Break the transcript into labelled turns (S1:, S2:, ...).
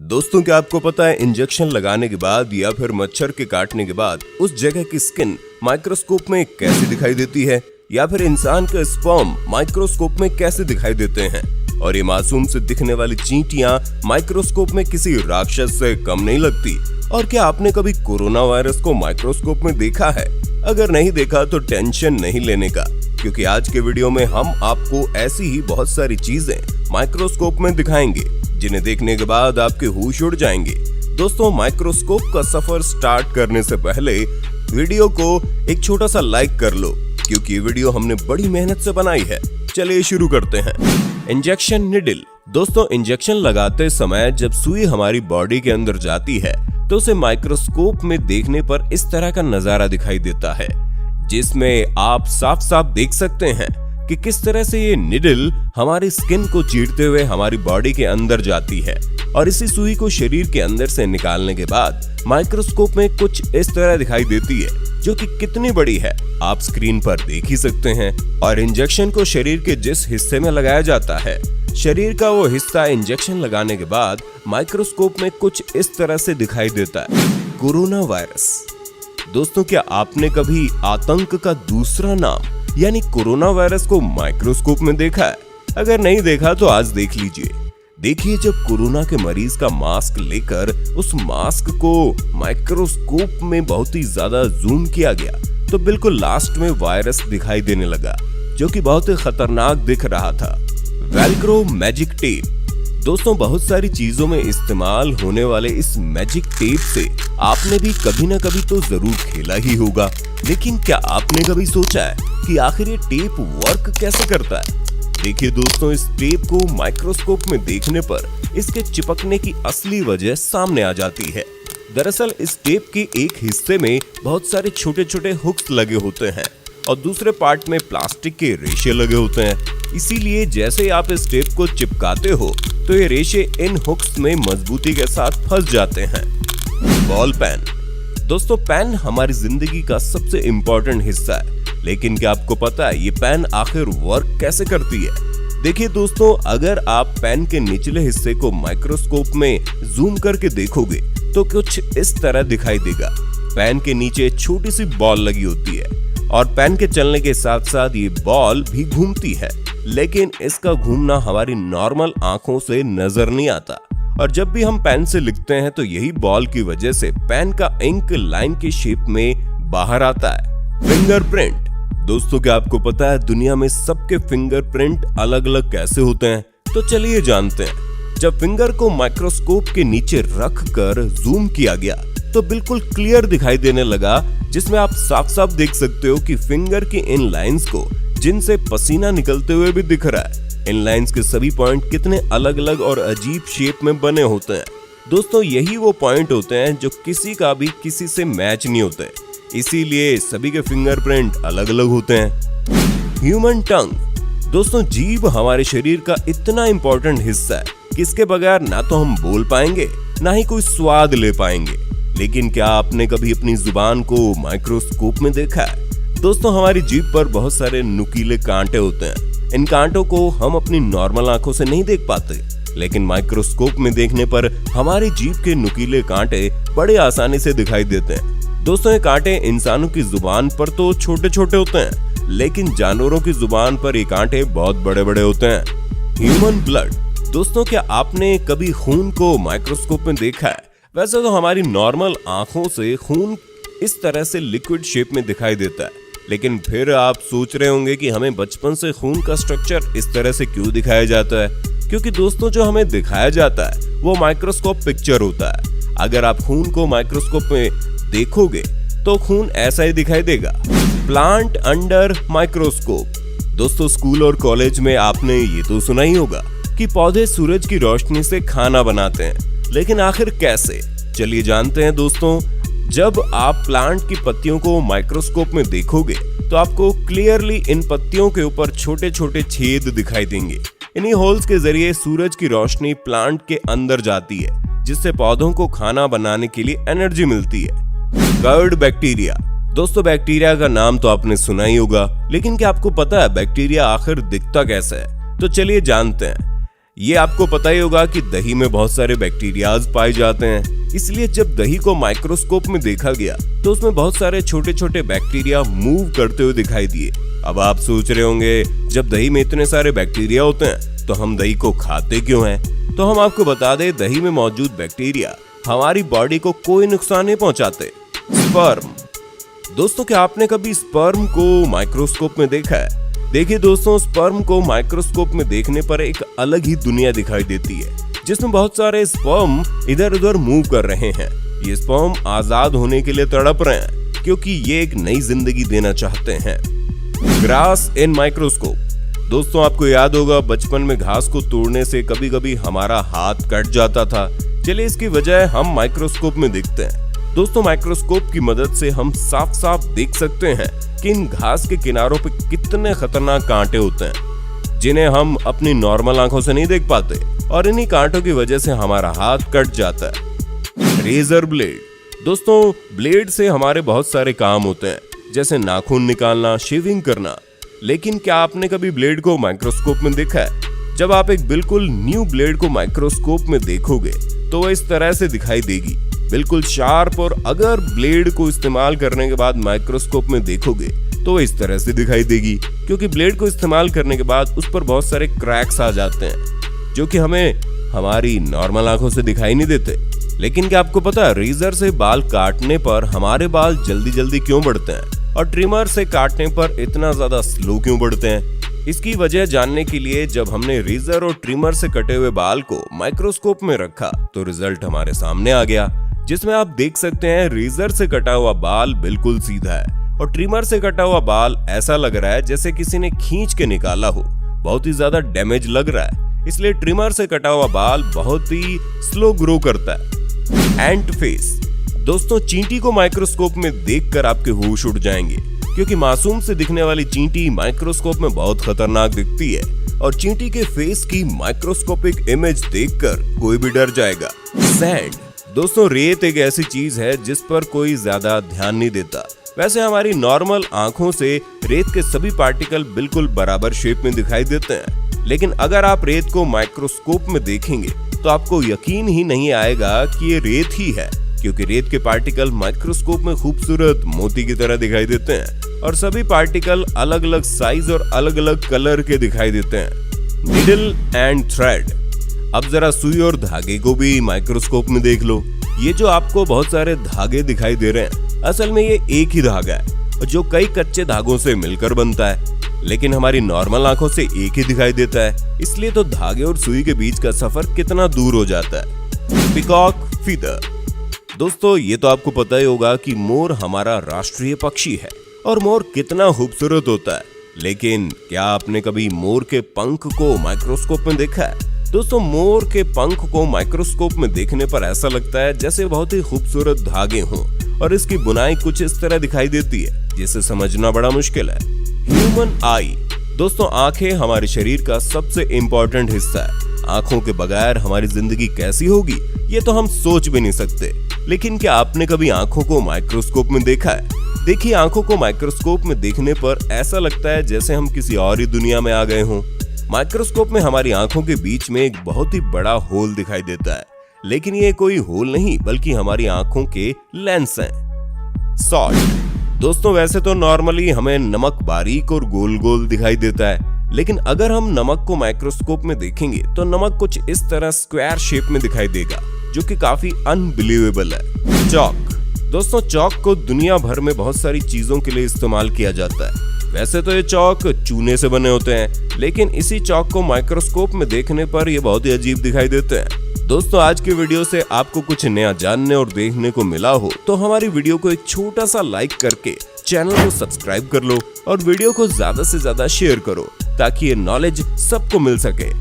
S1: दोस्तों, क्या आपको पता है इंजेक्शन लगाने के बाद या फिर मच्छर के काटने के बाद उस जगह की स्किन माइक्रोस्कोप में कैसे दिखाई देती है, या फिर इंसान का स्पर्म माइक्रोस्कोप में कैसे दिखाई देते हैं। और ये मासूम से दिखने वाली चींटियां माइक्रोस्कोप में किसी राक्षस से कम नहीं लगती। और क्या आपने कभी कोरोना वायरस को माइक्रोस्कोप में देखा है? अगर नहीं देखा तो टेंशन नहीं लेने का, क्योंकि आज के वीडियो में हम आपको ऐसी ही बहुत सारी चीजें माइक्रोस्कोप में दिखाएंगे जिन्हें देखने के बाद आपके होश उड़ जाएंगे। दोस्तों, माइक्रोस्कोप का सफर स्टार्ट करने से पहले वीडियो को एक छोटा सा लाइक कर लो, क्योंकि ये वीडियो हमने बड़ी मेहनत से बनाई है। चलिए शुरू करते हैं। Injection needle. दोस्तों, इंजेक्शन लगाते समय जब सुई हमारी बॉडी के अंदर जाती है तो उसे माइक्रोस्कोप में देखने पर इस तरह का नजारा दिखाई देता है, जिसमें आप साफ साफ देख सकते हैं कि किस तरह से ये निडल हमारी स्किन को चीरते हुए हमारी बॉडी के अंदर जाती है। और इसी सुई को शरीर के अंदर से निकालने के बाद माइक्रोस्कोप में कुछ इस तरह दिखाई देती है, जो कि कितनी बड़ी है आप स्क्रीन पर देख ही सकते हैं। और इंजेक्शन को शरीर के जिस हिस्से में लगाया जाता है, शरीर का वो हिस्सा इंजेक्शन लगाने के बाद माइक्रोस्कोप में कुछ इस तरह से दिखाई देता है। Corona virus. दोस्तों, क्या आपने कभी आतंक का दूसरा नाम यानी कोरोना वायरस को माइक्रोस्कोप में देखा है? अगर नहीं देखा तो आज देख लीजिए। देखिए, जब कोरोना के मरीज का मास्क लेकर उस मास्क को माइक्रोस्कोप में बहुत ही ज्यादा जूम किया गया तो बिल्कुल लास्ट में वायरस दिखाई देने लगा, जो कि बहुत ही खतरनाक दिख रहा था। Velcro magic tape. दोस्तों, बहुत सारी चीजों में इस्तेमाल होने वाले इस मैजिक टेप से आपने भी कभी ना कभी तो जरूर खेला ही होगा, लेकिन क्या आपने कभी सोचा है कि आखिर ये टेप वर्क कैसे करता है? देखिए दोस्तों, इस टेप को माइक्रोस्कोप में देखने पर इसके चिपकने की असली वजह सामने आ जाती है। दरअसल इस टेप के एक हिस्से में बहुत सारे छोटे छोटे हुक्स लगे होते हैं और दूसरे पार्ट में प्लास्टिक के रेशे लगे होते हैं। इसीलिए जैसे आप इस टेप को चिपकाते हो तो ये रेशे इन हुक्स में मजबूती के साथ फंस जाते हैं। Ball pen. दोस्तों, पेन हमारी जिंदगी का सबसे इम्पोर्टेंट हिस्सा है, लेकिन क्या आपको पता है ये पेन आखिर वर्क कैसे करती है? देखिए दोस्तों, अगर आप पेन के निचले हिस्से को माइक्रोस्कोप में जूम करके देखोगे तो कुछ इस तरह दिखाई देगा। पेन के नीचे छोटी सी बॉल लगी होती है और पेन के चलने के साथ साथ ये बॉल भी घूमती है, लेकिन इसका घूमना हमारी नॉर्मल आंखों से नजर नहीं आता। और जब भी हम पेन से लिखते हैं तो यही बॉल की वजह से पेन का इंक लाइन के शेप में बाहर आता है। फिंगरप्रिंट। दोस्तों, क्या आपको पता है दुनिया में सबके फिंगरप्रिंट अलग अलग कैसे होते हैं? तो चलिए जानते हैं। जब फिंगर को माइक्रोस्कोप के नीचे रख कर जूम किया गया तो बिल्कुल क्लियर दिखाई देने लगा, जिसमें आप साफ साफ देख सकते हो कि फिंगर की इन लाइंस को जिनसे पसीना निकलते हुए भी दिख रहा है। इन लाइंस के सभी पॉइंट कितने अलग अलग और अजीब शेप में बने होते हैं। दोस्तों, यही वो पॉइंट होते हैं जो किसी का भी किसी से मैच नहीं होते, इसीलिए सभी के फिंगरप्रिंट अलग अलग होते हैं। ह्यूमन टंग। दोस्तों, जीभ हमारे शरीर का इतना इंपॉर्टेंट हिस्सा है कि इसके बगैर ना तो हम बोल पाएंगे ना ही कोई स्वाद ले पाएंगे। लेकिन क्या आपने कभी अपनी जुबान को माइक्रोस्कोप में देखा है? दोस्तों, हमारी जीभ पर बहुत सारे नुकीले कांटे होते हैं। इन कांटों को हम अपनी नॉर्मल आंखों से नहीं देख पाते, लेकिन माइक्रोस्कोप में देखने पर हमारी जीभ के नुकीले कांटे बड़े आसानी से दिखाई देते हैं। दोस्तों, ये कांटे इंसानों की जुबान पर तो छोटे छोटे होते हैं, लेकिन जानवरों की जुबान पर ये कांटे बहुत बड़े बड़े होते हैं। Human blood. दोस्तों, क्या आपने कभी खून को माइक्रोस्कोप में देखा है? वैसे तो हमारी नॉर्मल आंखों से खून इस तरह से लिक्विड शेप में दिखाई देता है, लेकिन फिर आप सोच रहे होंगे कि हमें बचपन से खून का स्ट्रक्चर इस तरह से क्यों दिखाया जाता है? क्योंकि दोस्तों, जो हमें दिखाया जाता है वो माइक्रोस्कोप पिक्चर होता है। अगर आप खून को माइक्रोस्कोप में देखोगे तो खून ऐसा ही दिखाई देगा। Plant under microscope. दोस्तों, स्कूल और कॉलेज में आपने ये तो सुना ही होगा कि पौधे सूरज की रोशनी से खाना बनाते हैं, लेकिन आखिर कैसे? चलिए जानते हैं दोस्तों। जब आप प्लांट की पत्तियों को माइक्रोस्कोप में देखोगे तो आपको क्लियरली इन पत्तियों के ऊपर छोटे छोटे छेद दिखाई देंगे। इन्हीं होल्स के जरिए सूरज की रोशनी प्लांट के अंदर जाती है, जिससे पौधों को खाना बनाने के लिए एनर्जी मिलती है। Curd bacteria. दोस्तों, बैक्टीरिया का नाम तो आपने सुना ही होगा, लेकिन क्या आपको पता है बैक्टीरिया आखिर दिखता कैसा है? तो चलिए जानते हैं। ये आपको पता ही होगा कि दही में बहुत सारे बैक्टीरियाज पाए जाते हैं, इसलिए जब दही को माइक्रोस्कोप में देखा गया तो उसमें बहुत सारे छोटे छोटे बैक्टीरिया मूव करते हुए दिखाई दिए। अब आप सोच रहे होंगे, जब दही में इतने सारे बैक्टीरिया होते हैं तो हम दही को खाते क्यों हैं? तो हम आपको बता दें, दही में मौजूद बैक्टीरिया हमारी बॉडी को कोई नुकसान नहीं पहुंचाते। स्पर्म। दोस्तों, क्या आपने कभी स्पर्म को माइक्रोस्कोप में देखा है? देखिए दोस्तों, स्पर्म को माइक्रोस्कोप में देखने पर एक अलग ही दुनिया दिखाई देती है, जिसमें बहुत सारे स्पर्म इधर उधर मूव कर रहे हैं। ये स्पर्म आजाद होने के लिए तड़प रहे हैं, क्योंकि ये एक नई जिंदगी देना चाहते हैं। ग्रास इन माइक्रोस्कोप। दोस्तों, आपको याद होगा, बचपन में घास को तोड़ने से कभी कभी हमारा हाथ कट जाता था। चलिए, इसकी वजह हम माइक्रोस्कोप में देखते हैं। दोस्तों, माइक्रोस्कोप की मदद से हम साफ साफ देख सकते हैं कि इन घास के किनारों पे कितने खतरनाक कांटे होते हैं, जिन्हें हम अपनी नॉर्मल आंखों से नहीं देख पाते, और इन्हीं कांटों की वजह से हमारा हाथ कट जाता है। Razor blade. दोस्तों, ब्लेड से हमारे बहुत सारे काम होते हैं, जैसे नाखून निकालना, शेविंग करना। लेकिन क्या आपने कभी ब्लेड को माइक्रोस्कोप में देखा है? जब आप एक बिल्कुल न्यू ब्लेड को माइक्रोस्कोप में देखोगे तो वह इस तरह से दिखाई देगी, बिल्कुल शार्प। और अगर ब्लेड को इस्तेमाल करने के बाद माइक्रोस्कोप में देखोगे तो इस तरह से दिखाई देगी, क्योंकि ब्लेड को इस्तेमाल करने के बाद उस पर बहुत सारे क्रैक्स आ जाते हैं, जो कि हमें हमारी नॉर्मल आंखों से दिखाई नहीं देते। लेकिन क्या आपको पता है, रेजर से बाल काटने पर हमारे बाल जल्दी जल्दी क्यों बढ़ते हैं और ट्रिमर से काटने पर इतना ज्यादा स्लो क्यों बढ़ते हैं? इसकी वजह जानने के लिए जब हमने रेजर और ट्रिमर से कटे हुए बाल को माइक्रोस्कोप में रखा तो रिजल्ट हमारे सामने आ गया, जिसमें आप देख सकते हैं रेजर से कटा हुआ बाल बिल्कुल सीधा है और ट्रिमर से कटा हुआ बाल ऐसा लग रहा है जैसे किसी ने खींच के निकाला हो। बहुत ही ज्यादा डैमेज लग रहा है, इसलिए ट्रिमर से कटा हुआ बाल बहुत ही स्लो ग्रो करता है। एंट फेस। दोस्तों, चींटी को माइक्रोस्कोप में देखकर आपके होश उड़ जाएंगे, क्योंकि मासूम से दिखने वाली चींटी माइक्रोस्कोप में बहुत खतरनाक दिखती है, और चींटी के फेस की माइक्रोस्कोपिक इमेज देखकर कोई भी डर जाएगा। सैंड। दोस्तों, रेत एक ऐसी चीज है जिस पर कोई ज्यादा ध्यान नहीं देता। वैसे हमारी नॉर्मल आंखों से रेत के सभी पार्टिकल बिल्कुल बराबर शेप में दिखाई देते हैं, लेकिन अगर आप रेत को माइक्रोस्कोप में देखेंगे तो आपको यकीन ही नहीं आएगा कि ये रेत ही है, क्योंकि रेत के पार्टिकल माइक्रोस्कोप में खूबसूरत मोती की तरह दिखाई देते हैं, और सभी पार्टिकल अलग अलग साइज और अलग अलग कलर के दिखाई देते हैं। Needle and thread. अब जरा सुई और धागे को भी माइक्रोस्कोप में देख लो। ये जो आपको बहुत सारे धागे दिखाई दे रहे हैं, असल में ये एक ही धागा है जो कई कच्चे धागों से मिलकर बनता है, लेकिन हमारी नॉर्मल आंखों से एक ही दिखाई देता है। इसलिए तो धागे और सुई के बीच का सफर कितना दूर हो जाता है। Peacock feather. दोस्तों, ये तो आपको पता ही होगा कि मोर हमारा राष्ट्रीय पक्षी है और मोर कितना खूबसूरत होता है, लेकिन क्या आपने कभी मोर के पंख को माइक्रोस्कोप में देखा है? दोस्तों, मोर के पंख को माइक्रोस्कोप में देखने पर ऐसा लगता है जैसे बहुत ही खूबसूरत धागे हों, और इसकी बुनाई कुछ इस तरह दिखाई देती है जिसे समझना बड़ा मुश्किल है। ह्यूमन आई। दोस्तों, आंखें हमारे शरीर का सबसे इम्पोर्टेंट हिस्सा है। आंखों के बगैर हमारी जिंदगी कैसी होगी, ये तो हम सोच भी नहीं सकते। लेकिन क्या आपने कभी आंखों को माइक्रोस्कोप में देखा है? देखिए, आंखों को माइक्रोस्कोप में देखने पर ऐसा लगता है जैसे हम किसी और ही दुनिया में आ गए हों। माइक्रोस्कोप में हमारी आंखों के बीच में एक बहुत ही बड़ा होल दिखाई देता है, लेकिन ये कोई होल नहीं बल्कि हमारी आंखों के लेंस हैं। सॉल्ट। दोस्तों, वैसे तो नॉर्मली हमें नमक बारीक और गोल गोल दिखाई देता है, लेकिन अगर हम नमक को माइक्रोस्कोप में देखेंगे तो नमक कुछ इस तरह स्क्वायर शेप में दिखाई देगा, जो कि काफी अनबिलीवेबल है। चॉक। दोस्तों, चॉक को दुनिया भर में बहुत सारी चीजों के लिए इस्तेमाल किया जाता है। वैसे तो ये चॉक चूने से बने होते हैं, लेकिन इसी चॉक को माइक्रोस्कोप में देखने पर ये बहुत ही अजीब दिखाई देते हैं। दोस्तों, आज की वीडियो से आपको कुछ नया जानने और देखने को मिला हो तो हमारी वीडियो को एक छोटा सा लाइक करके चैनल को सब्सक्राइब कर लो और वीडियो को ज्यादा से ज्यादा शेयर करो, ताकि ये नॉलेज सबको मिल सके।